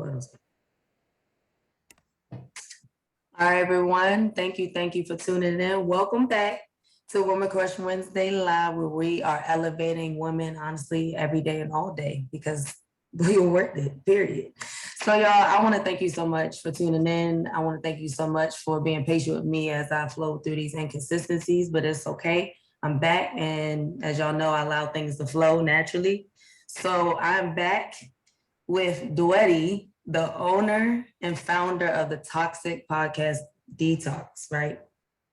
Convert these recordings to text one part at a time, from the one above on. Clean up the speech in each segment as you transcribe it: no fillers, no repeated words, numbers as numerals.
All right, everyone. Thank you for tuning in. Welcome back to Women Crush Wednesday Live, where we are elevating women, honestly, every day and all day, because we are worth it, period. So, y'all, I want to thank you so much for tuning in. I want to thank you so much for being patient with me as I flow through these inconsistencies, but it's okay. I'm back, and as y'all know, I allow things to flow naturally. So I'm back with Dwedeh, the owner and founder of the Toxic Podcast Detox, right?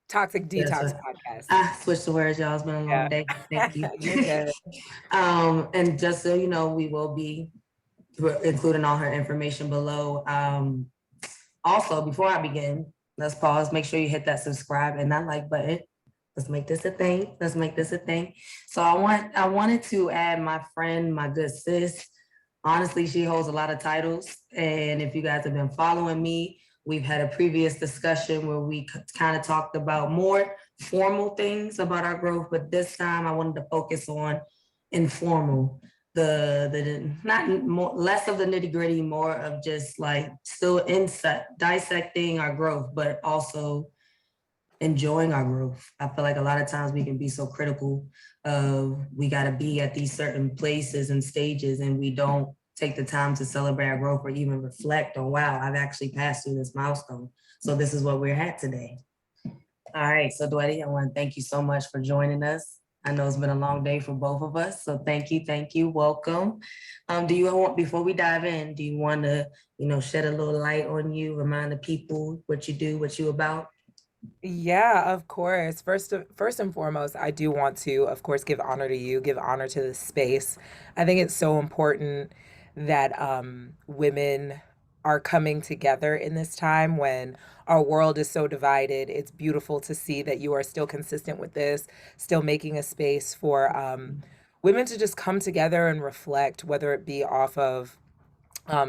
Toxic Yes, Detox sir. Podcast. I switched the words, y'all. It's been a long day. Thank you. You're good. And just so you know, we will be including all her information below. Also, before I begin, let's pause. Make sure you hit that subscribe and that like button. Let's make this a thing. Let's make this a thing. So I wanted to add my friend, my good sis. Honestly, she holds a lot of titles. And if you guys have been following me, we've had a previous discussion where we kind of talked about more formal things about our growth. But this time I wanted to focus on informal, the not more, less of the nitty gritty, more of just like still dissecting our growth, but also enjoying our growth. I feel like a lot of times we can be so critical of we got to be at these certain places and stages, and we don't take the time to celebrate our growth or even reflect on, wow, I've actually passed through this milestone. So this is what we're at today. All right, so Dwedeh, I want to thank you so much for joining us. I know it's been a long day for both of us, so thank you, welcome. Do you want, before we dive in, do you want to, shed a little light on you, remind the people what you do, what you about? Yeah, of course. First and foremost, I do want to, of course, give honor to you, give honor to the space. I think it's so important that women are coming together in this time when our world is so divided. It's beautiful to see that you are still consistent with this, still making a space for women to just come together and reflect, whether it be off of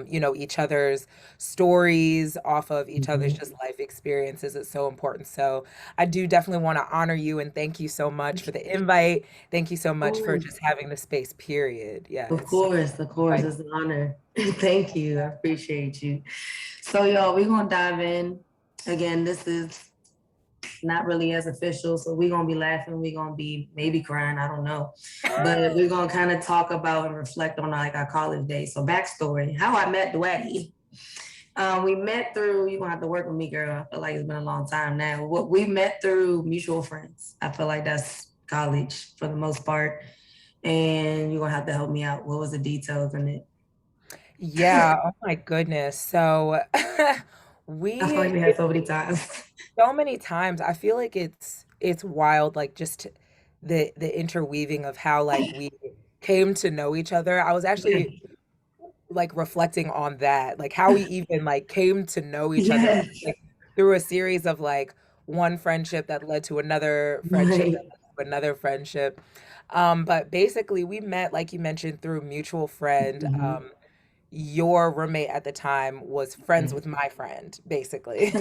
each other's stories, off of each other's just life experiences. It's so important. So I do definitely want to honor you and thank you so much for the invite. Thank you so much for just having the space, period. Yeah, Of it's so course, it's an honor. Thank you. I appreciate you. So, y'all, we're going to dive in. Again, this is not really as official, so we're going to be laughing. We're going to be maybe crying. I don't know. But we're going to kind of talk about and reflect on like our college days. So, backstory, how I met Dwedeh. We met through, you're going to have to work with me, girl. I feel like it's been a long time now. We met through mutual friends. I feel like that's college for the most part. And you're going to have to help me out. What was the details in it? Yeah, oh my goodness. So I feel like we had so many times. so many times. I feel like it's wild, like just the interweaving of how like we came to know each other. I was actually like reflecting on that, like how we even like came to know each other, Yes. like through a series of like one friendship that led to another friendship Right. that led to another friendship. But basically we met, like you mentioned, through mutual friend. Your roommate at the time was friends with my friend, basically.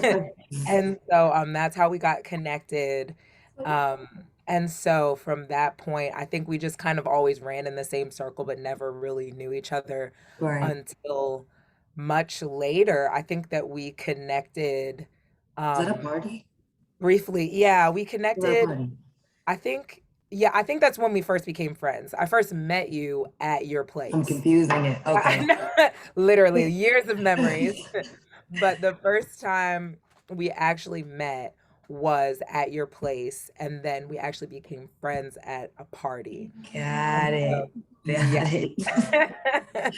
And so that's how we got connected. Um, and so from that point, I think we just kind of always ran in the same circle, but never really knew each other Right. until much later. I think that we connected Is that a um, party? briefly. Yeah, we Is that a connected. party? I think, yeah, I think that's when we first became friends. I first met you at your I'm place. confusing it. Okay. Literally years of memories. But the first time we actually met was at your place, and then we actually became friends at a party. Got So, it. yeah. Got it.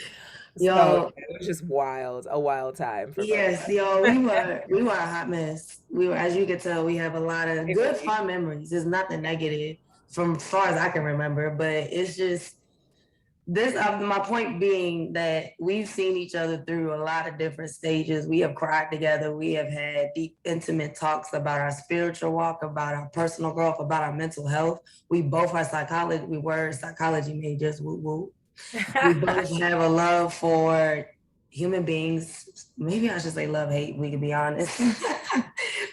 So Yo, it was just wild, a wild time for both of yes, us. yo, we were a hot mess. We were, as you can tell, we have a lot of good Really. fun memories. There's nothing negative from as far as I can remember, but it's just this. My point being that we've seen each other through a lot of different stages. We have cried together. We have had deep, intimate talks about our spiritual walk, about our personal growth, about our mental health. We both are psychology. We were psychology majors. Woo woo. We both have a love for human beings. Maybe I should say love hate. We can be honest.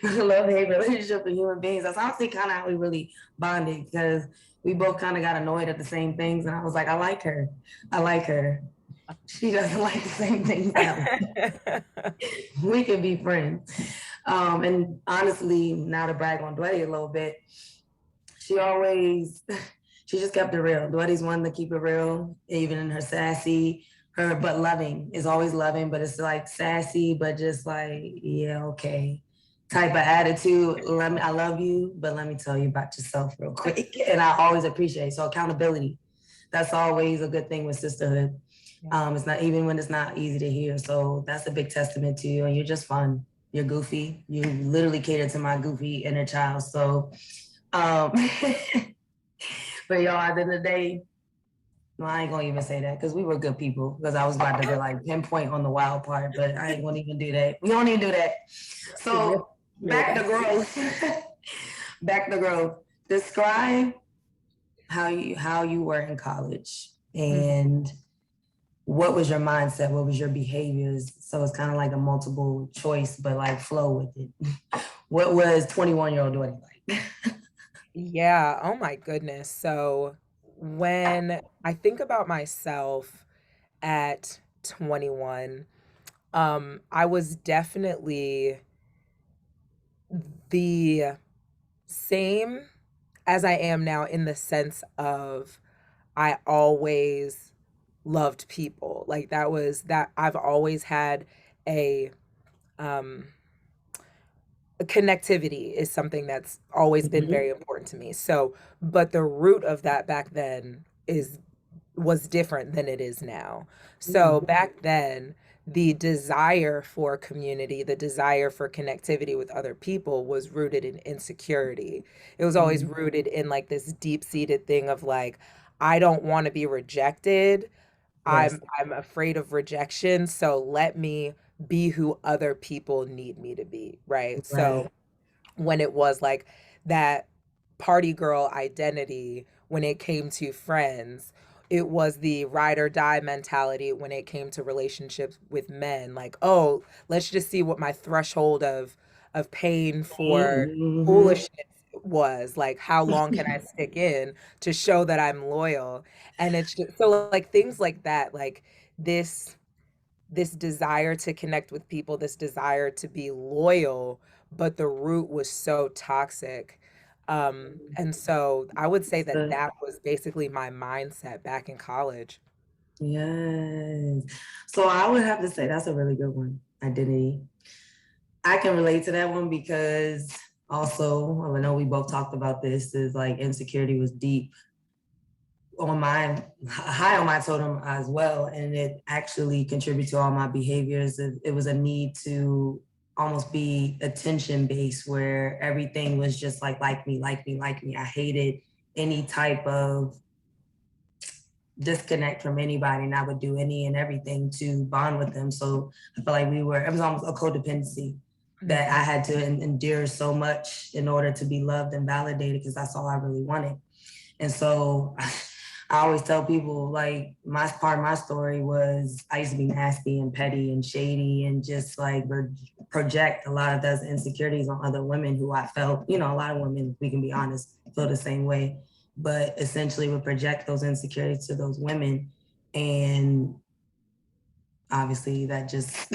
Love hate relationship with human beings. That's honestly kind of how we really bonded because we both kind of got annoyed at the same things. And I was like, I like her. I like her. She doesn't like the same things I we can be friends. And honestly, now to brag on Dwedeh a little bit, she always, she just kept it real. Dwedeh's one to keep it real, even in her sassy, her but loving is always loving, but it's like sassy, but just like, yeah, okay, type of attitude. I love you, but let me tell you about yourself real quick. And I always appreciate so accountability. That's always a good thing with sisterhood. It's not even when it's not easy to hear. So that's a big testament to you. And you're just fun. You're goofy. You literally cater to my goofy inner child. So, um, but y'all, at the end of the day, no, I ain't gonna even say that because we were good people. Because I was about to be like pinpoint on the wild part, but I ain't gonna even do that. We don't even do that. So back to growth. Back to growth. Describe how you were in college and what was your mindset? What was your behaviors? So it's kind of like a multiple choice, but like flow with it. What was 21-year-old Dwedeh like? Yeah, oh my goodness. So when I think about myself at 21, I was definitely the same as I am now in the sense of I always loved people. Like that was that I've always had a um connectivity is something that's always been Mhm. very important to me. So, but the root of that back then is was different than it is now. So back then, the desire for community, the desire for connectivity with other people was rooted in insecurity. It was always Mhm. rooted in like this deep-seated thing of like, I don't want to be rejected. Yes. I'm afraid of rejection, so let me be who other people need me to be, right? Right. So when it was like that party girl identity when it came to friends, it was the ride or die mentality when it came to relationships with men. Like, oh, let's just see what my threshold of pain for Mhm. foolishness was. Like, how long can I stick in to show that I'm loyal? And it's just so like things like that, like this this desire to connect with people, this desire to be loyal, but the root was so toxic. And so I would say that So, that was basically my mindset back in college. yes. So I would have to say that's a really good one. Identity. I can relate to that one because also I know we both talked about this. Is like insecurity was deep on my high on my totem as well, and it actually contributed to all my behaviors. It was a need to almost be attention based, where everything was just like me, like me, like me. I hated any type of disconnect from anybody, and I would do any and everything to bond with them. So I feel like it was almost a codependency that I Mhm. had to endure so much in order to be loved and validated because that's all I really wanted. And so I always tell people like my part of my story was I used to be nasty and petty and shady and just like project a lot of those insecurities on other women who I felt, a lot of women, we can be honest, feel the same way, but essentially would project those insecurities to those women. And obviously that just,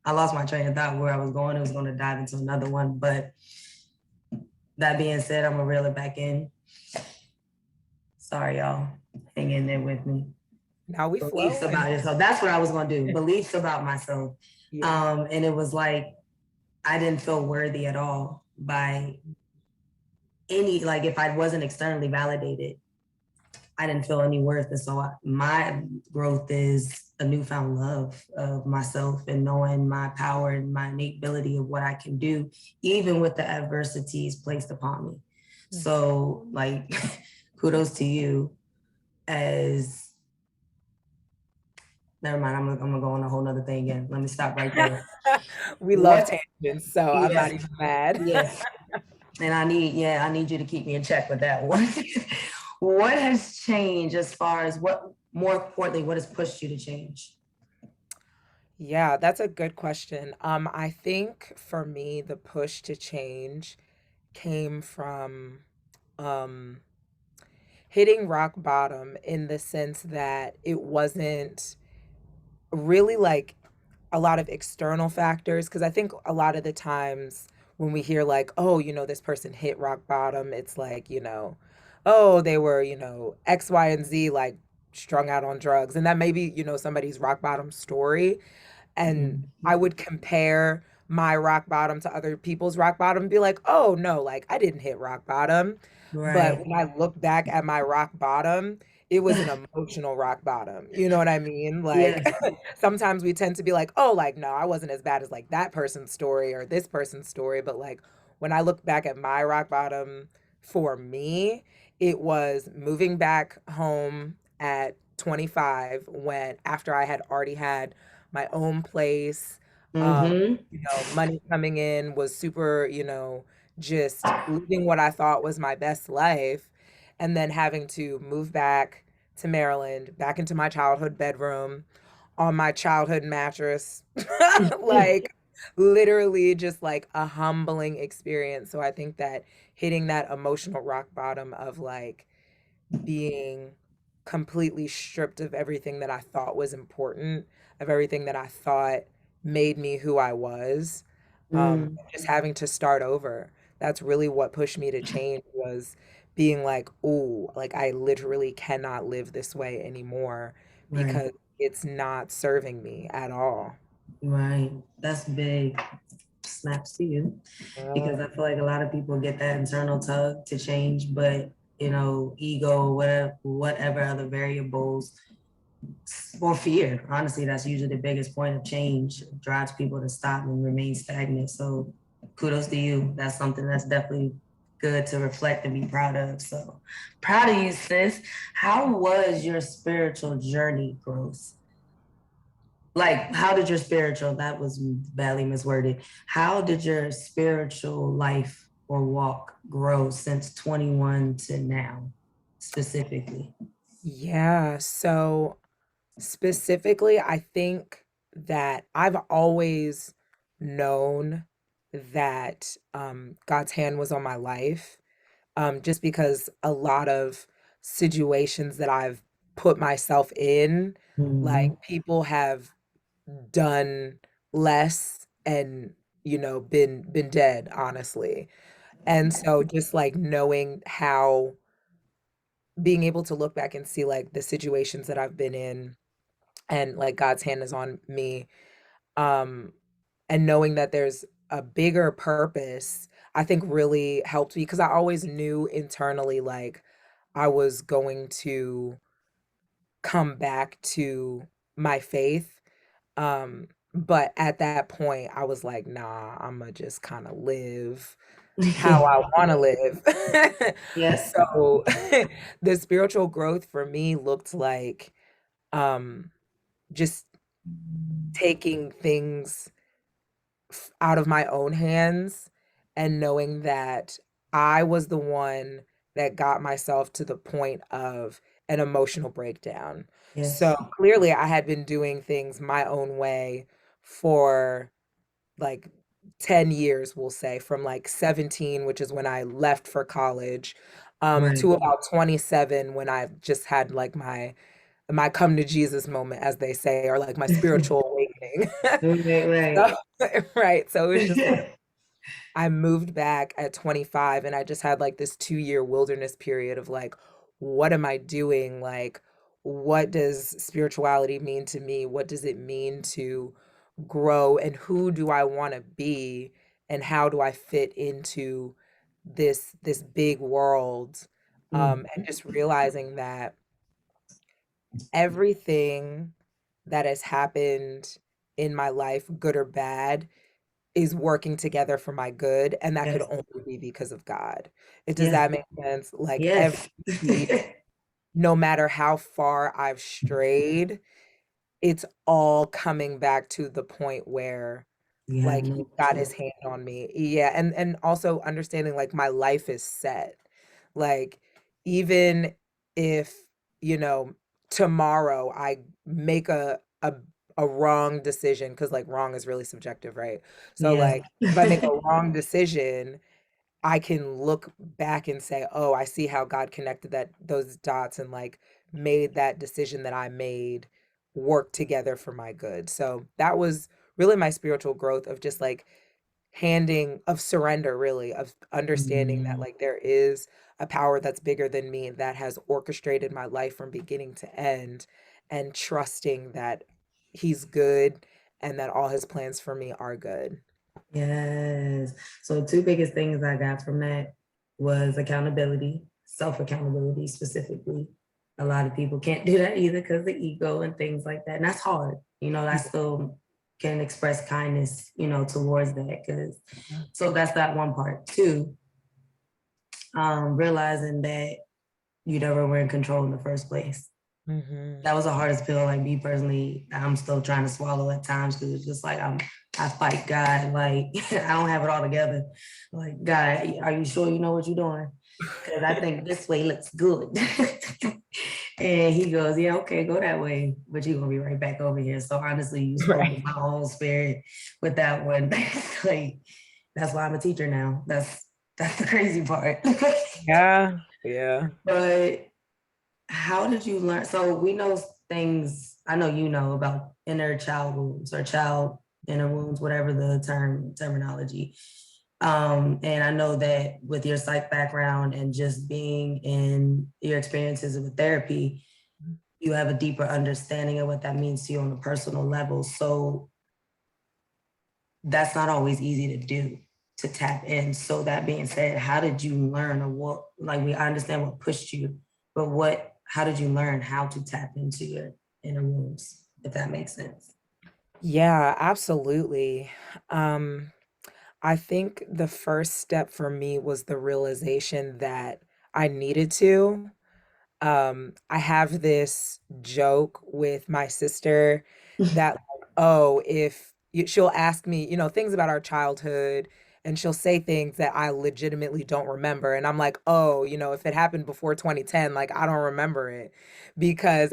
I lost my train of thought where I was going. It was going to dive into another one. But that being said, I'm going to reel it back in. Sorry, y'all. Hang in there with me. Now we Beliefs flow and about yourself. That's what I was going to do. Beliefs about myself. yeah. And it was like, I didn't feel worthy at all by any, like if I wasn't externally validated, I didn't feel any worth. And so my growth is a newfound love of myself and knowing my power and my innate ability of what I can do, even with the adversities placed upon me. Mhm. So like, kudos to you as, never mind, I'm gonna go on a whole nother thing again. Let me stop right there. We love What, tangents, so I'm not yes, even mad. yes. And I need you to keep me in check with that one. What has changed as far as more importantly, what has pushed you to change? Yeah, that's a good question. I think for me, the push to change came from um hitting rock bottom in the sense that it wasn't really like a lot of external factors, because I think a lot of the times when we hear like, oh, this person hit rock bottom, it's like, oh, they were, X, Y, and Z, like strung out on drugs. And that may be, somebody's rock bottom story. And I Mhm. would compare my rock bottom to other people's rock bottom and be like, oh no, like I didn't hit rock bottom. But Right. when I look back at my rock bottom, it was an emotional rock bottom. You know what I mean? Like Yes. sometimes we tend to be like, oh, like, no, I wasn't as bad as like that person's story or this person's story. But like when I look back at my rock bottom for me, it was moving back home at 25 when after I had already had my own place, um, Mm-hmm. money coming in, was super, just living what I thought was my best life, and then having to move back to Maryland, back into my childhood bedroom on my childhood mattress. Like literally just like a humbling experience. So I think that hitting that emotional rock bottom of like being completely stripped of everything that I thought was important, of everything that I thought made me who I was, Mm, just having to start over. That's really what pushed me to change, was being like, "Oh, like I literally cannot live this way anymore right. because it's not serving me at all." Right. That's big. Snaps to you. Because Yeah. I feel like a lot of people get that internal tug to change, but ego, whatever other variables or fear. Honestly, that's usually the biggest point of change, drives people to stop and remain stagnant. So kudos to you. That's something that's definitely good to reflect and be proud of. So proud of you, sis. How was your spiritual journey growth? Like, how did your spiritual, that was badly misworded. How did your spiritual life or walk grow since 21 to now, specifically? Yeah, so specifically, I think that I've always known that God's hand was on my life, just because a lot of situations that I've put myself in, like Mhm. people have done less and been dead, honestly. And so just like knowing how, being able to look back and see like the situations that I've been in and like God's hand is on me, um, and knowing that there's a bigger purpose, I think really helped me because I always knew internally like I was going to come back to my faith. But at that point, I was like, nah, I'm gonna just kind of live how I want to live. Yes. So the spiritual growth for me looked like um, just taking things out of my own hands and knowing that I was the one that got myself to the point of an emotional breakdown. So Yes. clearly, I had been doing things my own way for like 10 years, we'll say, from like 17, which is when I left for college, Right. to about 27 when I just had like my come to Jesus moment, as they say, or like my spiritual awakening. Right, So, right. So it was just like right. I moved back at 25 and I just had like this 2-year wilderness period of like, what am I doing? Like, what does spirituality mean to me? What does it mean to grow? And who do I want to be? And how do I fit into this big world? Mm, And just realizing that everything that has happened in my life, good or bad, is working together for my good, and that could yes. only be because of God. Does Yes. that make sense? Like every Yes. no matter how far I've strayed, it's all coming back to the point where You have like he no got his choice. hand on me. Yeah, and also understanding like my life is set. Like even if, you know, tomorrow I make a wrong decision, because like wrong is really subjective, right? So Yes. like if I make a wrong decision, I can look back and say, "Oh, I see how God connected those dots and like made that decision that I made work together for my good. So that was really my spiritual growth of just like handing of surrender, really, of understanding that Mhm. like there is a power that's bigger than me that has orchestrated my life from beginning to end, and trusting that he's good and that all his plans for me are good. Yes. So two biggest things I got from that was accountability, self-accountability specifically. A lot of people can't do that either because the ego and things like that. And that's hard. I still can express kindness, towards that. Cause so that's that one part. Two, realizing that you never were in control in the first place. Mm-hmm. That was the hardest pill. Like me personally, I'm still trying to swallow at times because it's just like I fight God. Like I don't have it all together. Like God, are you sure you know what you're doing? Because I think this way looks good. And he goes, yeah, okay, go that way, but you're gonna be right back over here. So honestly, you spoke to Right. my own spirit with that one. Like that's why I'm a teacher now. That's the crazy part. Yeah. Yeah. But how did you learn? So we know things, I know you know about inner child wounds or child inner wounds, whatever the terminology. And I know that with your psych background and just being in your experiences with therapy, you have a deeper understanding of what that means to you on a personal level. So that's not always easy to do, to tap in. So that being said, how did you learn, or what, like I understand what pushed you, but how did you learn how to tap into your inner wounds, if that makes sense? Yeah, absolutely. Um, I think the first step for me was the realization that I needed to. I have this joke with my sister that, like, oh, she'll ask me, things about our childhood, and she'll say things that I legitimately don't remember. And I'm like, oh, if it happened before 2010, like, I don't remember it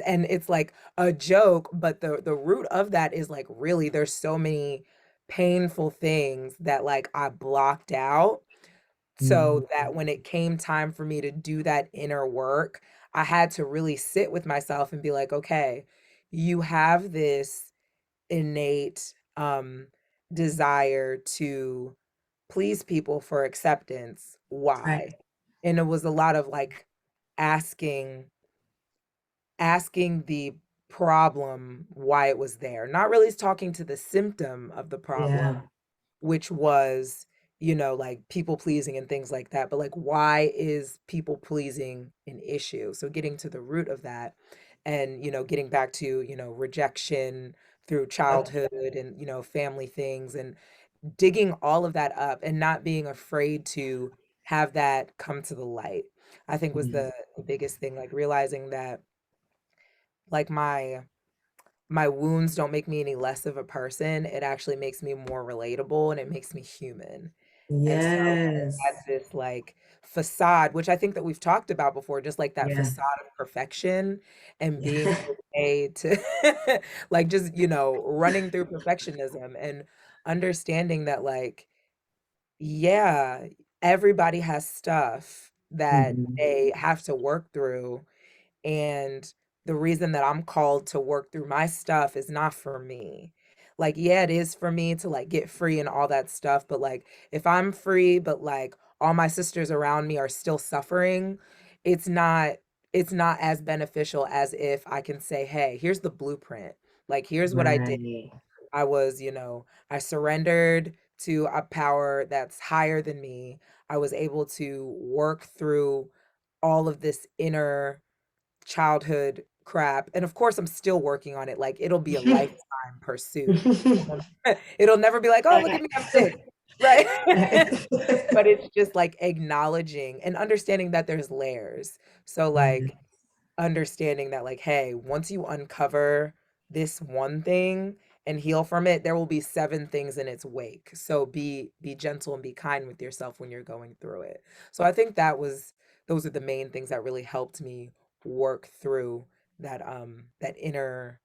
and it's like a joke, but the root of that is like, really, there's so many painful things that like I blocked out, Mhm. so that when it came time for me to do that inner work, I had to really sit with myself and be like, okay, you have this innate desire to please people for acceptance. Right. Why? And it was a lot of like asking asking the problem why it was there, not really talking to the symptom of the problem, Yeah. which was, like people pleasing and things like that. But like, why is people pleasing an issue? So getting to the root of that, and, getting back to, rejection through Yep. childhood and, family things, and digging all of that up and not being afraid to have that come to the light, I think was Mhm. the biggest thing, like realizing that like my wounds don't make me any less of a person. It actually makes me more relatable and it makes me human. And so I had Yes. this like facade, which I think that we've talked about before, just like that Yeah. facade of perfection and being Yeah. okay to like just, running through perfectionism and understanding that like, yeah, everybody has stuff that Mhm. they have to work through, and the reason that I'm called to work through my stuff is not for me. Like, yeah, it is for me to like get free and all that stuff, but like if I'm free, but like all my sisters around me are still suffering, it's not it's not as beneficial as if I can say, "Hey, here's the blueprint. Like, here's what I did. Right. I surrendered to a power that's higher than me. I was able to work through all of this inner childhood crap, and of course I'm still working on it, like it'll be a lifetime pursuit. It'll never be like, oh, look at me, I'm fixed, right? But it's just like acknowledging and understanding that there's layers. So Yeah. like understanding that like, hey, once you uncover this one thing and heal from it, there will be seven things in its wake. So be gentle and be kind with yourself when you're going through it. So I think those are the main things that really helped me work through that inner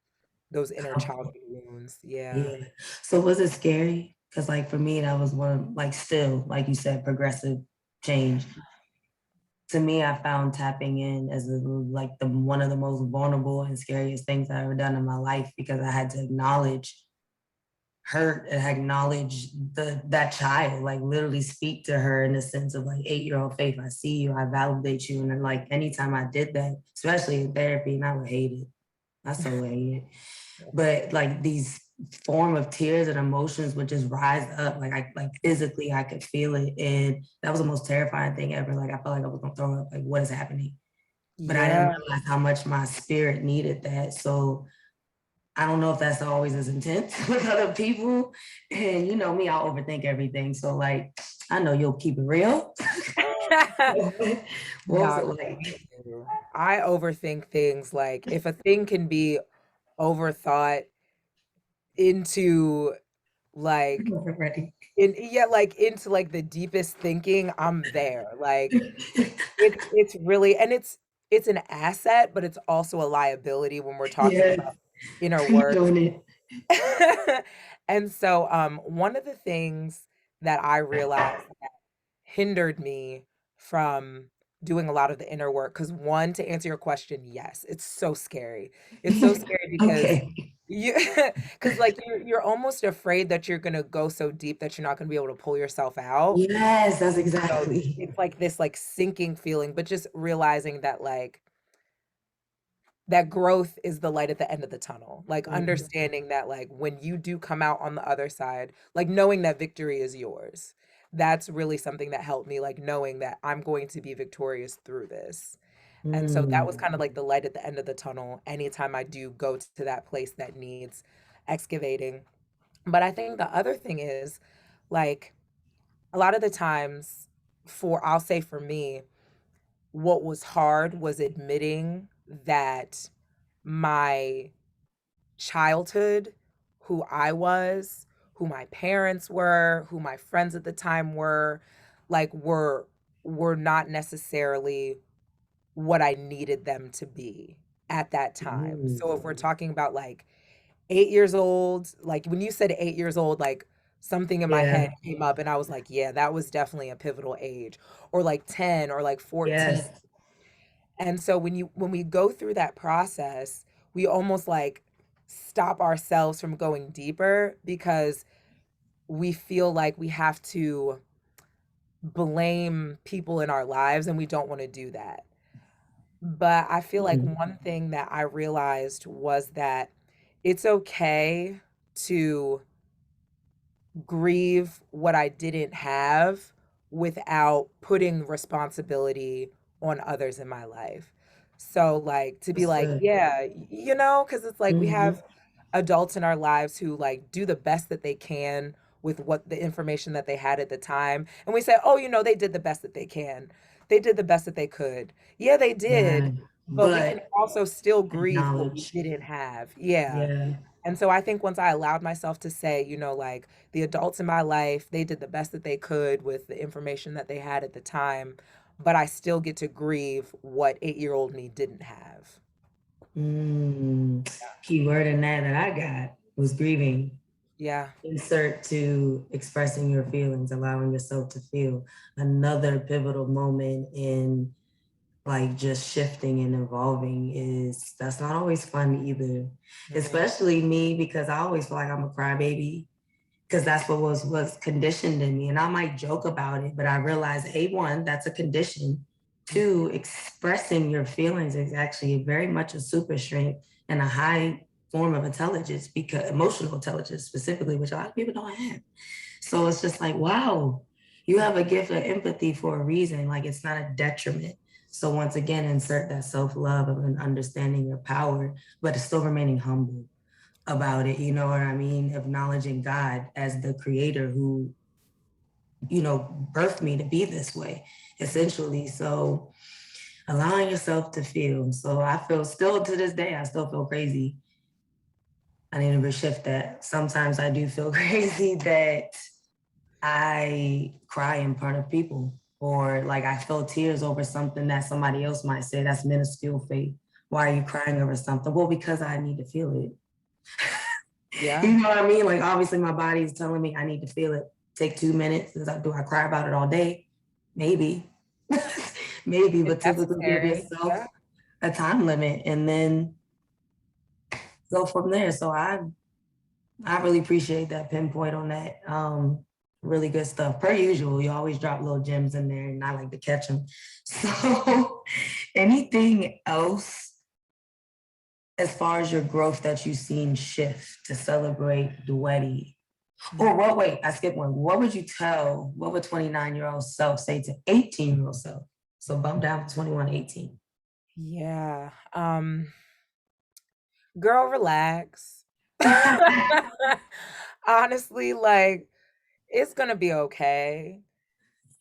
those inner childhood wounds. Yeah. Yeah. So was it scary? Because like for me, that was one, like still, like you said, progressive change. to me, I found tapping in as like the one of the most vulnerable and scariest things I've ever done in my life, because I had to acknowledge hurt and acknowledge that child, like literally speak to her in the sense of like 8-year-old Faith, I see you, I validate you. And then like anytime I did that, especially in therapy, and I would hate it. I so hate it. But like these form of tears and emotions would just rise up. Like physically I could feel it. And that was the most terrifying thing ever. Like I felt like I was gonna throw up, like what is happening? But I didn't Yeah. realize how much my spirit needed that. So I don't know if that's always as intense with other people. And you know me, I'll overthink everything. So like, I know you'll keep it real. What was it Not like? true. I overthink things. Like if a thing can be overthought into like Ready. like into like the deepest thinking, I'm there. Like it's really, and it's an asset, but it's also a liability when we're talking Yeah, about inner keep work. doing it. And so one of the things that I realized hindered me from doing a lot of the inner work, because one, to answer your question, yes, it's so scary. It's so scary because Okay. you because like you're almost afraid that you're gonna go so deep that you're not gonna be able to pull yourself out. Yes, that's So exactly. it's like this like sinking feeling, but just realizing that like that growth is the light at the end of the tunnel. Like Mhm. understanding that like when you do come out on the other side, like knowing that victory is yours. That's really something that helped me, like knowing that I'm going to be victorious through this. And so that was Mm. kind of like the light at the end of the tunnel anytime I do go to that place that needs excavating. But I think the other thing is like a lot of the times, I'll say for me, what was hard was admitting that my childhood, who I was, who my parents were, who my friends at the time were, like were not necessarily what I needed them to be at that time. Mm. So if we're talking about like 8 years old, like when you said 8 years old, like something in my head Yeah. came up and I was like, yeah, that was definitely a pivotal age. Or like 10 or like 14. Yes. And so when we go through that process, we almost like stop ourselves from going deeper because we feel like we have to blame people in our lives and we don't want to do that. But I feel like Mm. one thing that I realized was that it's okay to grieve what I didn't have without putting responsibility on others in my life. So, like, to be That's like, good. yeah, because it's like we Mhm. have adults in our lives who like do the best that they can with what the information that they had at the time. And we say, oh, they did the best that they can. They did the best that they could. Yeah, they Yeah. did. But we can But also still grieve what we acknowledge. didn't have. Yeah. Yeah. And so I think once I allowed myself to say, like the adults in my life, they did the best that they could with the information that they had at the time, but I still get to grieve what 8-year-old me didn't have. Mm. Key word in that I got was grieving. Yeah. Insert to expressing your feelings, allowing yourself to feel. Another pivotal moment in like just shifting and evolving is that's not always fun either. Mhm. Especially me, because I always feel like I'm a crybaby, because that's what was conditioned in me. And I might joke about it, but I realize A1, that's a condition. Two, expressing your feelings is actually very much a super strength and a high form of intelligence, because emotional intelligence specifically, which a lot of people don't have. So it's just like, wow, you have a gift of empathy for a reason. Like it's not a detriment. So once again, insert that self-love and understanding your power, but it's still remaining humble about it. You know what I mean? Acknowledging God as the creator who, birthed me to be this way, essentially. So allowing yourself to feel. So I feel still to this day, I still feel crazy. I need to shift that. Sometimes I do feel crazy that I cry in front of people, or like I feel tears over something that somebody else might say that's minuscule, Faith. Why are you crying over something? Well, because I need to feel it. Yeah. You know what I mean? Like obviously my body is telling me I need to feel it. Take 2 minutes. Do I cry about it all day? Maybe. maybe, It's but typically give necessary. yourself Yeah. a time limit and then go from there. So I really appreciate that pinpoint on that. Really good stuff. Per usual, you always drop little gems in there, and I like to catch them. So, anything else as far as your growth that you've seen shift to celebrate Dwedeh? Or what? Wait, I skipped one. What would you tell? What would 29-year-old self say to 18-year-old self? So bump down to 21, 18. Yeah. Girl, relax. Honestly, like it's gonna be okay.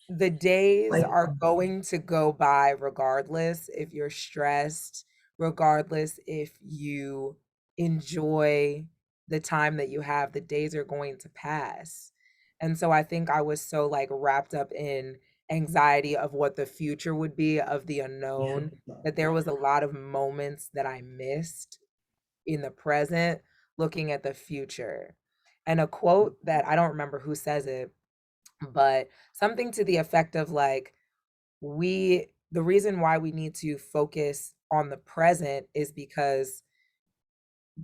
The days Like, are going to go by regardless if you're stressed, regardless if you enjoy the time that you have, the days are going to pass. And so I think I was so like wrapped up in anxiety of what the future would be, of the yeah. unknown, that there was a lot of moments that I missed in the present looking at the future. And a quote that I don't remember who says it, but something to the effect of like, the reason why we need to focus on the present is because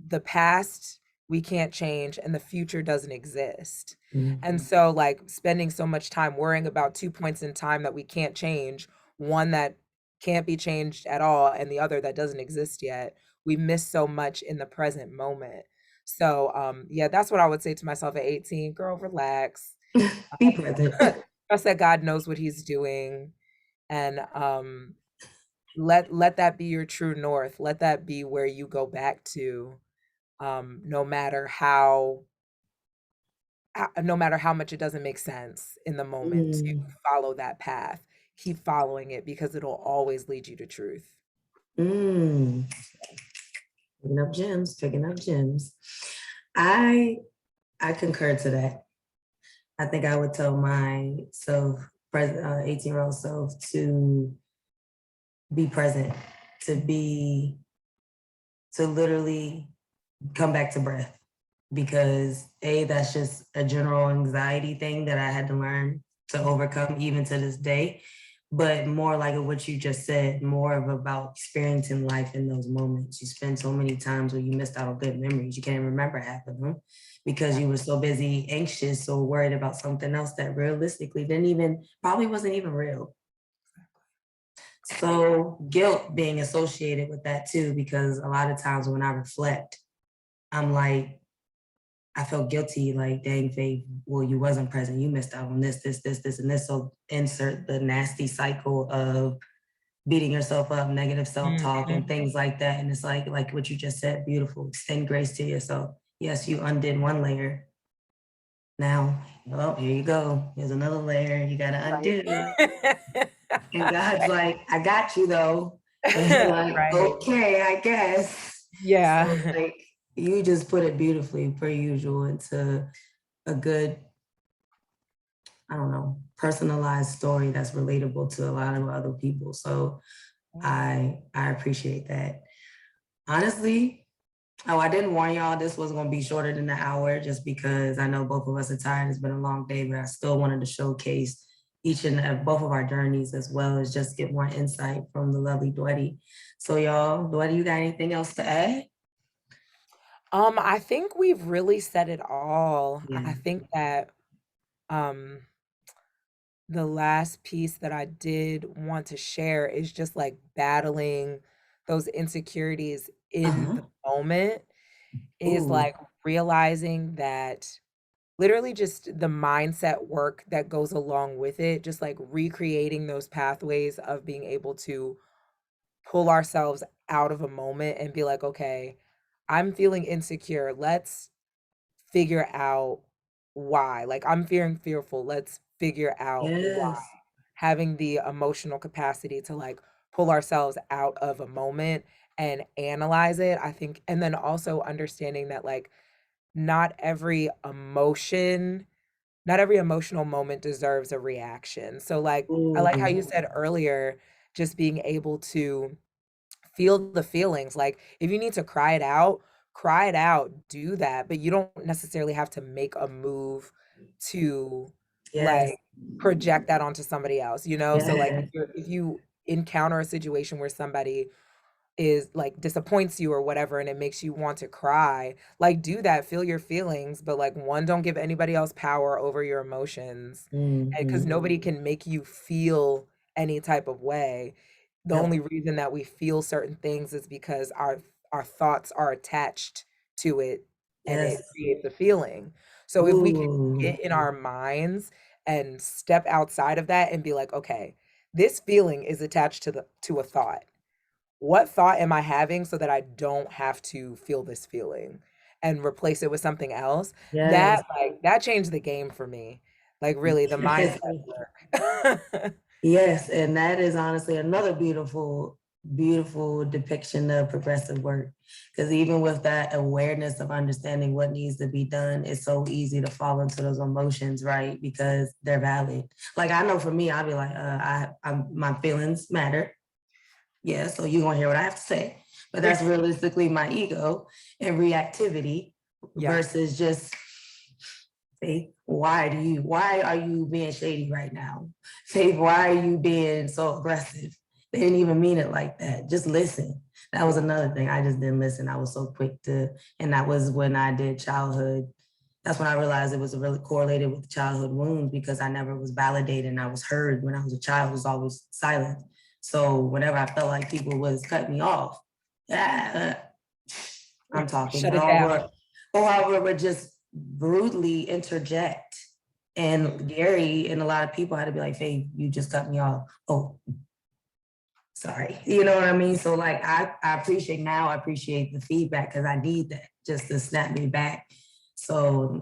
the past we can't change and the future doesn't exist. And Mhm. so like spending so much time worrying about 2 points in time that we can't change, one that can't be changed at all and the other that doesn't exist yet, we miss so much in the present moment. So yeah, that's what I would say to myself at 18. Girl, relax. Be present. Trust that God knows what he's doing, and let that be your true north. Let that be where you go back to, no matter no matter how much it doesn't make sense in the moment, to Mm, follow that path. Keep following it because it'll always lead you to truth. mm. Picking up gems, picking up gems. I I concur to that. I think I would tell myself, 18-year-old self, to be present, to be to literally come back to breath. Because that's just a general anxiety thing that I had to learn to overcome even to this day. But more like what you just said, more of about experiencing life in those moments. You spend so many times where you missed out on good memories. You can't remember half of them because you were so busy, anxious, or worried about something else that realistically didn't even, probably wasn't even real. So guilt being associated with that too, because a lot of times when I reflect, I'm like, I felt guilty, like, dang, Faith, well, you wasn't present. You missed out on this, and this. So insert the nasty cycle of beating yourself up, negative self-talk, and Mhm. things like that. And it's like what you just said, beautiful. Extend grace to yourself. Yes, you undid one layer. Now, well, here you go. Here's another layer you gotta undo. Right. And God's like, I got you though. And you're like, Right. okay, I guess. So Yeah. like you just put it beautifully, per usual, into a good, I don't know, personalized story that's relatable to a lot of other people. So I appreciate that. Honestly, oh, I didn't warn y'all this was gonna be shorter than an hour just because I know both of us are tired. It's been a long day, but I still wanted to showcase each and both of our journeys as well as just get more insight from the lovely Dwedeh. So y'all, Dwedeh, you got anything else to add? I think we've really said it all. I Yeah. think that um the last piece that I did want to share is just like battling those insecurities in Uh-huh. the moment, is Ooh, like realizing that literally just the mindset work that goes along with it, just like recreating those pathways of being able to pull ourselves out of a moment and be like, okay, I'm feeling insecure. Let's figure out why. Like, I'm feeling fearful. Let's figure out why. yes. Having the emotional capacity to like pull ourselves out of a moment and analyze it, I think, and then also understanding that like not every emotion, not every emotional moment deserves a reaction. So, like, I like how you Ooh, said earlier, just being able to feel the feelings. Like, if you need to cry it out, do that, but you don't necessarily have to make a move to, yes. like, project that onto somebody else, you know? So, like, Yes. if you encounter a situation where somebody is like disappoints you or whatever and it makes you want to cry, like do that, feel your feelings, but like one, don't give anybody else power over your emotions. And because Hmm. nobody can make you feel any type of way. The only Yep. reason that we feel certain things is because our thoughts are attached to it and Yes. it creates a feeling. So if we can Ooh. get in our minds and step outside of that and be like, okay, this feeling is attached to a thought. What thought am I having so that I don't have to feel this feeling, and replace it with something else? Yes. That like that changed the game for me. Like really the mindset Yes. work. Yes, and that is honestly another beautiful, beautiful depiction of progressive work. Because even with that awareness of understanding what needs to be done, it's so easy to fall into those emotions, right? Because they're valid. Like I know for me, I'll be like, my feelings matter. Yeah, so you're gonna hear what I have to say. But that's realistically my ego and reactivity Yeah. versus just Faith, why are you being shady right now? Faith, why are you being so aggressive? They didn't even mean it like that. Just listen. That was Yeah. another thing. I just didn't listen. I was so quick to, and that was when I did childhood. That's when I realized it was really correlated with childhood wounds because I never was validated and I was heard when I was a child, I was always silent. So whenever I felt like people was cutting me off, ah, I'm talking, Shut it down. or I would just brutally interject. And Gary and a lot of people had to be like, "Faye, you just cut me off." Oh, sorry. You know what I mean? So like I appreciate now, I appreciate the feedback because I need that just to snap me back. So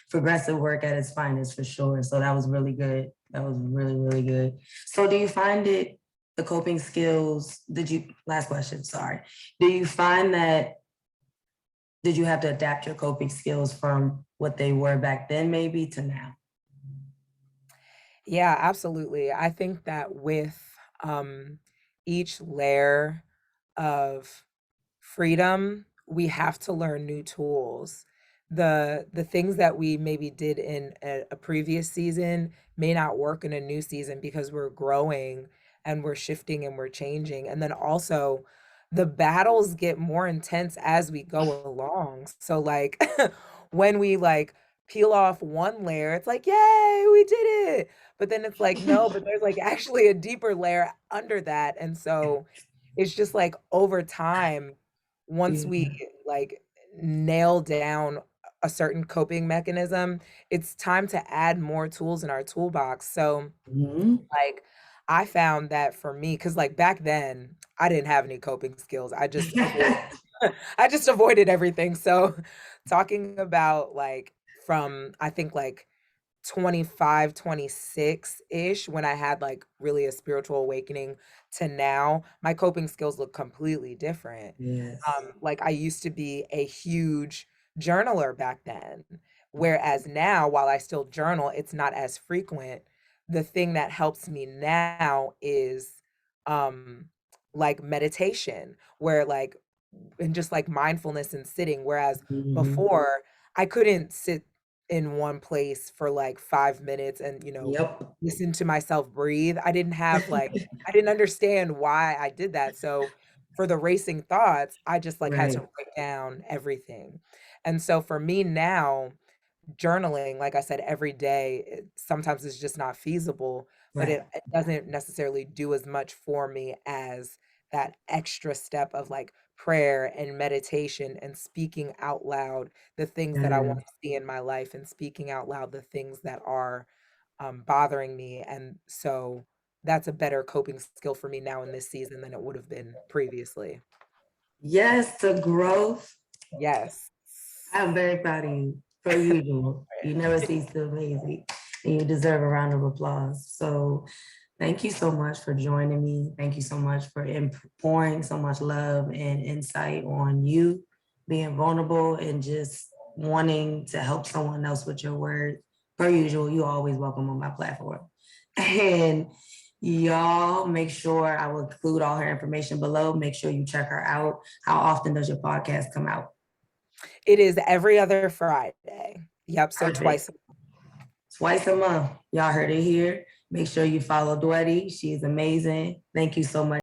progressive work at its finest for sure. So that was really good. That was really, really good. So do you find it the coping skills? Last question, sorry. Do you find that did you have to adapt your coping skills from what they were back then maybe to now? Yeah, absolutely. I think that with um each layer of freedom, we have to learn new tools. The things that we maybe did in a previous season may not work in a new season because we're growing and we're shifting and we're changing. And then also the battles get more intense as we go along. So like when we like peel off one layer, it's like, yay, we did it. But then it's like, no, but there's like actually a deeper layer under that. And so it's just like over time, once we Yeah. like nail down a certain coping mechanism, it's time to add more tools in our toolbox. So, Mhm. like, I found that for me, because like back then, I didn't have any coping skills. I just avoided everything. So, talking about like from I think like 25, 26 ish when I had like really a spiritual awakening to now, my coping skills look completely different. Yes. Like I used to be a huge journaler back then, whereas now, while I still journal, it's not as frequent. The thing that helps me now is um like meditation, where like and just like mindfulness and sitting, whereas Mhm. before I couldn't sit in one place for like 5 minutes and, Yep. listen to myself breathe. I didn't understand why I did that. So for the racing thoughts, I just like had to Right. write down everything. And so for me now, journaling, like I said, every day, sometimes it's just not feasible, but Right. it doesn't necessarily do as much for me as that extra step of like prayer and meditation and speaking out loud the things that I want Yes. to see in my life and speaking out loud the things that are bothering me. And so that's a better coping skill for me now in this season than it would have been previously. Yes, to growth. Yes. I'm very proud of you, per usual. You never cease to amaze me, and you deserve a round of applause. So, thank you so much for joining me. Thank you so much for pouring so much love and insight on you, being vulnerable, and just wanting to help someone else with your words. Per usual, you always welcome on my platform. And y'all make sure I will include all her information below. Make sure you check her out. How often does your podcast come out? It is every other Friday. Yep, so twice. Perfect. Twice a month. Y'all heard it here. Make sure you follow Dwedeh. She's amazing. Thank you so much.